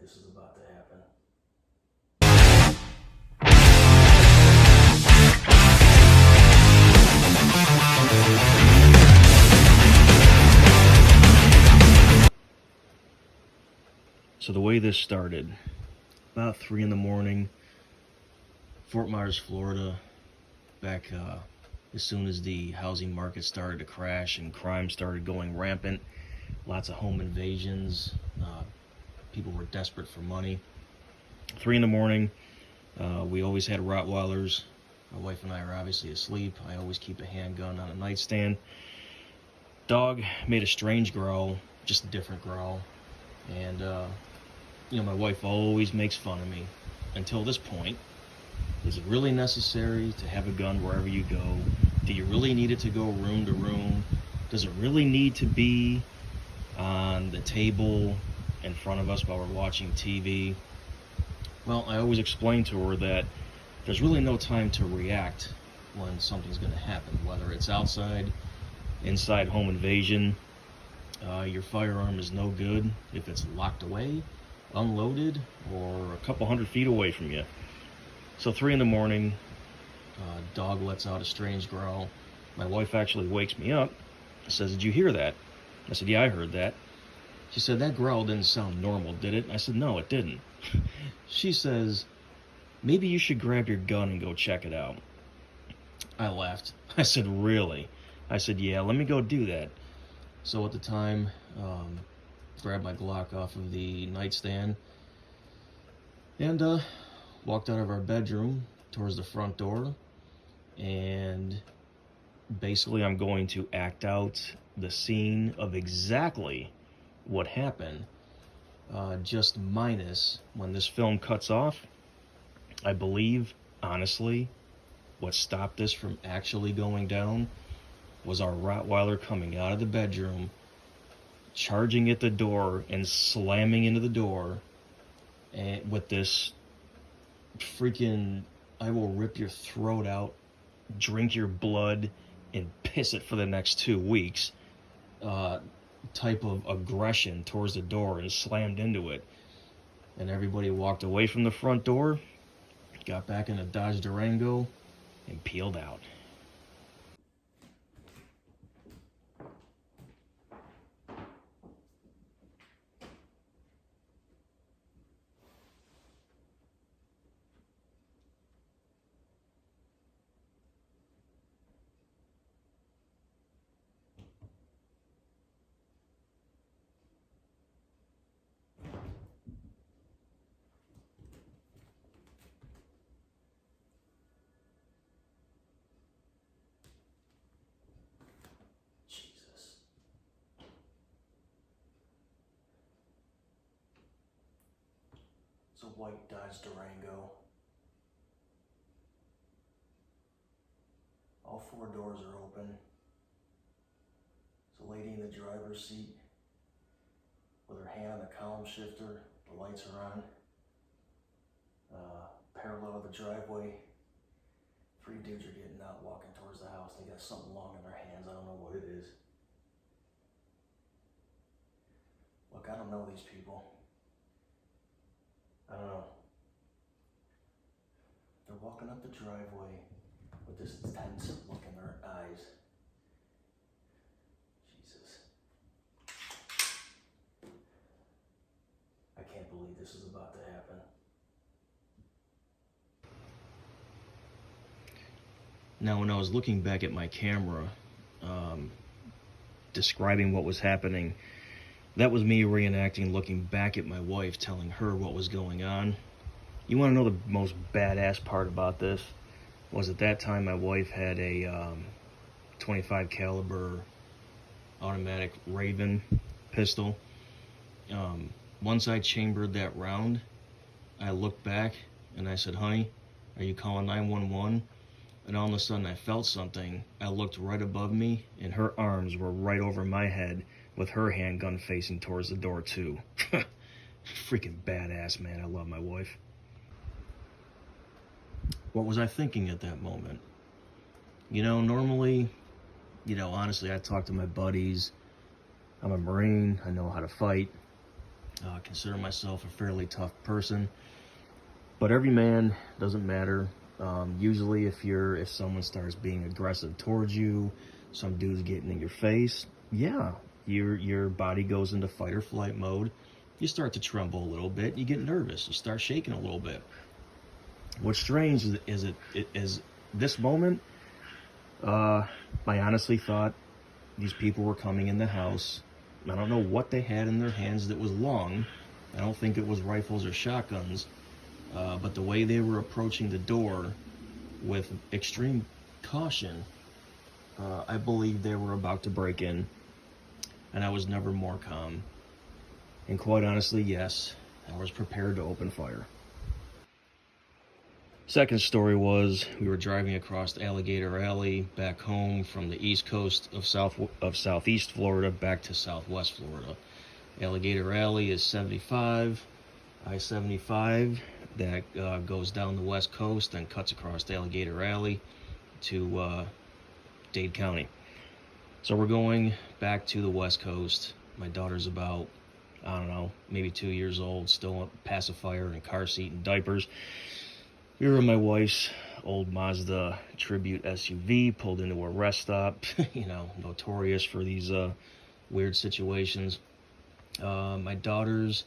this is about to happen. So the way this started, about 3 in the morning, Fort Myers, Florida, back as soon as the housing market started to crash and crime started going rampant, lots of home invasions, people were desperate for money. 3 in the morning, we always had Rottweilers. My wife and I are obviously asleep. I always keep a handgun on a nightstand. Dog made a strange growl, just a different growl. And, my wife always makes fun of me until this point. Is it really necessary to have a gun wherever you go? Do you really need it to go room to room? Does it really need to be on the table in front of us while we're watching TV? Well, I always explain to her that there's really no time to react when something's going to happen, whether it's outside, inside home invasion. Your firearm is no good if it's locked away, unloaded, or a couple 100 feet away from you. So 3 in the morning, dog lets out a strange growl. My wife actually wakes me up, says, "Did you hear that?" I said, "Yeah, I heard that." She said, "That growl didn't sound normal, did it?" I said, "No, it didn't." She says, "Maybe you should grab your gun and go check it out." I laughed. I said, "Really?" I said, "Yeah, let me go do that." So at the time, grabbed my Glock off of the nightstand and walked out of our bedroom towards the front door, and basically I'm going to act out the scene of exactly what happened, just minus when this film cuts off. I believe, honestly, what stopped this from actually going down was our Rottweiler coming out of the bedroom, charging at the door and slamming into the door, and with this freaking "I will rip your throat out, drink your blood, and piss it for the next 2 weeks" type of aggression towards the door, and slammed into it. And everybody walked away from the front door, got back in a Dodge Durango, and peeled out. Jesus. It's a white Dodge Durango. All 4 doors are open. There's a lady in the driver's seat with her hand on the column shifter. The lights are on. Parallel to the driveway, 3 dudes are getting out, walking towards the house. They got something long in their hands. I don't know what it is. Look, I don't know these people. I don't know. They're walking up the driveway with this intense look in their eyes. Jesus. I can't believe this is about to happen. Now, when I was looking back at my camera, describing what was happening, that was me reenacting, looking back at my wife, telling her what was going on. You want to know the most badass part about this? Was at that time my wife had a 25 caliber automatic Raven pistol. Once I chambered that round, I looked back and I said, "Honey, are you calling 911? And all of a sudden I felt something. I looked right above me, and her arms were right over my head with her handgun facing towards the door too. Freaking badass, man. I love my wife. What was I thinking at that moment? Normally, honestly, I talk to my buddies. I'm a Marine. I know how to fight. Consider myself a fairly tough person, but every man doesn't matter. Usually, if someone starts being aggressive towards you, some dude's getting in your face, yeah, your body goes into fight or flight mode. You start to tremble a little bit. You get nervous. You start shaking a little bit. What's strange is this moment. I honestly thought these people were coming in the house. I don't know what they had in their hands that was long. I don't think it was rifles or shotguns. But the way they were approaching the door with extreme caution, I believe they were about to break in. And I was never more calm. And quite honestly, yes, I was prepared to open fire. Second story was we were driving across Alligator Alley back home from the east coast of southeast Florida back to southwest Florida. Alligator Alley is 75, I-75 that goes down the west coast and cuts across Alligator Alley to Dade County. So we're going back to the west coast. My daughter's about, I don't know, maybe 2 years old, still a pacifier and car seat and diapers. We were in my wife's old Mazda Tribute SUV, pulled into a rest stop, notorious for these weird situations. My daughter's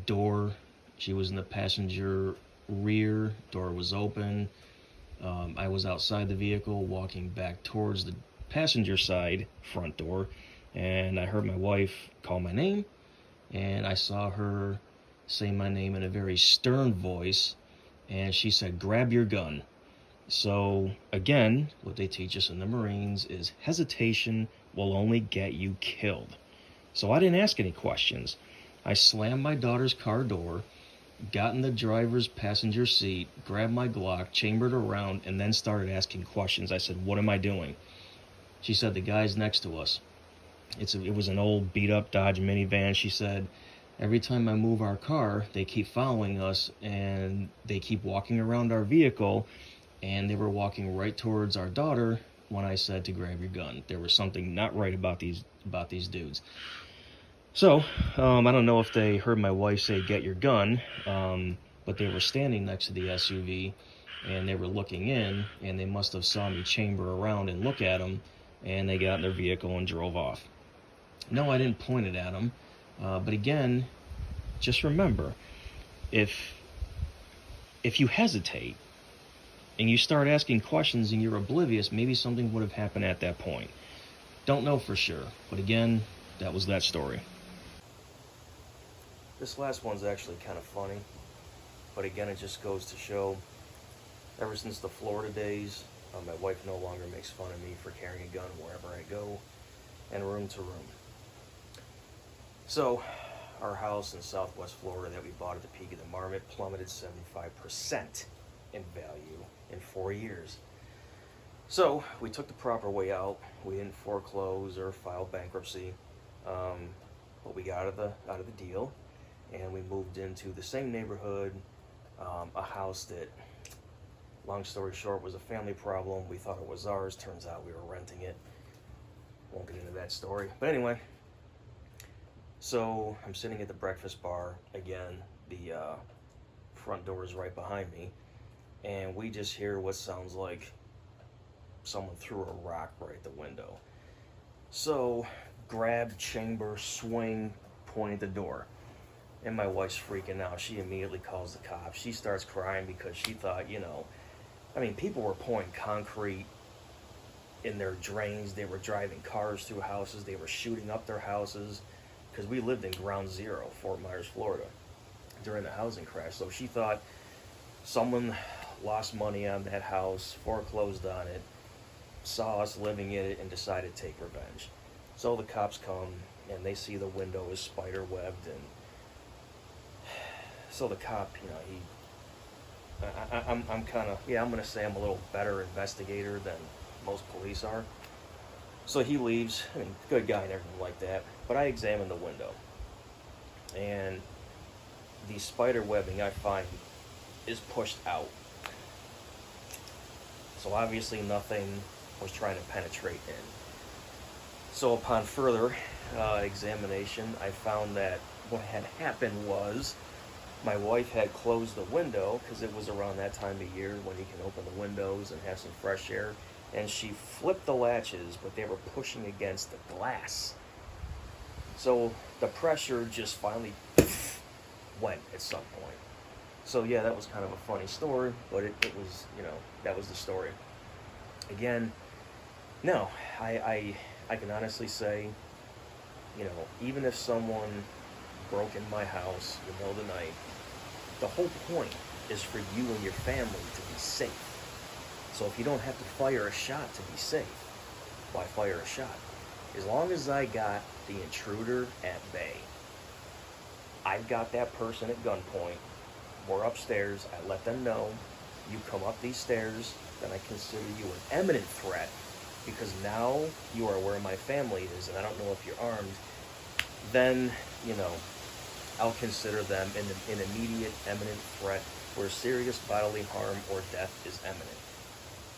door, she was in the passenger rear, door was open. I was outside the vehicle walking back towards the passenger side front door, and I heard my wife call my name, and I saw her say my name in a very stern voice. And she said, "Grab your gun." So again, what they teach us in the Marines is hesitation will only get you killed. So I didn't ask any questions. I slammed my daughter's car door, got in the driver's passenger seat, grabbed my Glock, chambered around, and then started asking questions. I said, "What am I doing?" She said, "The guy's next to us." It was an old beat-up Dodge minivan. She said, "Every time I move our car, they keep following us and they keep walking around our vehicle, and they were walking right towards our daughter when I said to grab your gun." There was something not right about these dudes. So, I don't know if they heard my wife say, "Get your gun," but they were standing next to the SUV and they were looking in, and they must have saw me chamber around and look at them, and they got in their vehicle and drove off. No, I didn't point it at them. But again, just remember, if you hesitate and you start asking questions and you're oblivious, maybe something would have happened at that point. Don't know for sure. But again, that was that story. This last one's actually kind of funny. But again, it just goes to show, ever since the Florida days, my wife no longer makes fun of me for carrying a gun wherever I go and room to room. So, our house in southwest Florida that we bought at the peak of the market plummeted 75% in value in 4 years. So, we took the proper way out. We didn't foreclose or file bankruptcy, but we got out of the deal, and we moved into the same neighborhood, a house that, long story short, was a family problem. We thought it was ours. Turns out we were renting it. Won't get into that story. But anyway, so I'm sitting at the breakfast bar again. The front door is right behind me, and we just hear what sounds like someone threw a rock right at the window. So grab, chamber, swing, point at the door. And my wife's freaking out. She immediately calls the cops. She starts crying because she thought, people were pouring concrete in their drains. They were driving cars through houses. They were shooting up their houses, because we lived in Ground Zero, Fort Myers, Florida, during the housing crash. So she thought someone lost money on that house, foreclosed on it, saw us living in it, and decided to take revenge. So the cops come, and they see the window is spider webbed, and so the cop, I'm going to say I'm a little better investigator than most police are. So he leaves. Good guy and everything like that. But I examine the window, and the spider webbing I find is pushed out. So obviously nothing was trying to penetrate in. So upon further examination, I found that what had happened was my wife had closed the window because it was around that time of year when you can open the windows and have some fresh air. And she flipped the latches, but they were pushing against the glass. So the pressure just finally went at some point. So yeah, that was kind of a funny story, but it was, that was the story. Again, no, I can honestly say, even if someone broke in my house in the middle of the night, the whole point is for you and your family to be safe. So if you don't have to fire a shot to be safe, why fire a shot? As long as I got the intruder at bay, I've got that person at gunpoint, we're upstairs, I let them know, you come up these stairs, then I consider you an imminent threat, because now you are where my family is, and I don't know if you're armed, then, I'll consider them an immediate, imminent threat where serious bodily harm or death is imminent.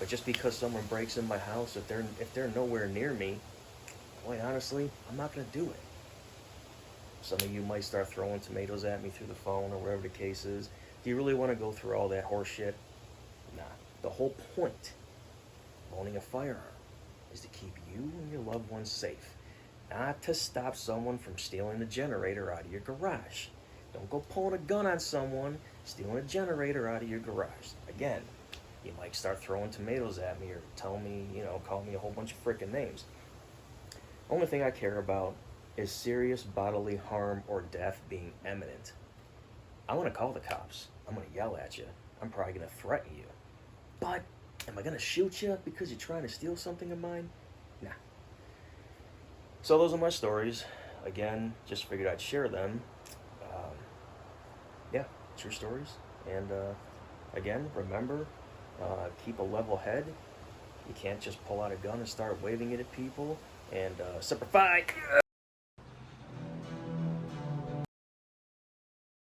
But just because someone breaks in my house, if they're nowhere near me, quite honestly, I'm not going to do it. Some of you might start throwing tomatoes at me through the phone or whatever the case is. Do you really want to go through all that horse shit? Nah. The whole point of owning a firearm is to keep you and your loved ones safe. Not to stop someone from stealing the generator out of your garage. Don't go pulling a gun on someone, stealing a generator out of your garage. Again, you might start throwing tomatoes at me or tell me, call me a whole bunch of freaking names. Only thing I care about is serious bodily harm or death being imminent. I want to call the cops. I'm going to yell at you. I'm probably going to threaten you. But am I going to shoot you because you're trying to steal something of mine? Nah. So those are my stories. Again, just figured I'd share them. Yeah, true stories. And again, remember, keep a level head. You can't just pull out a gun and start waving it at people. And Semper Fi!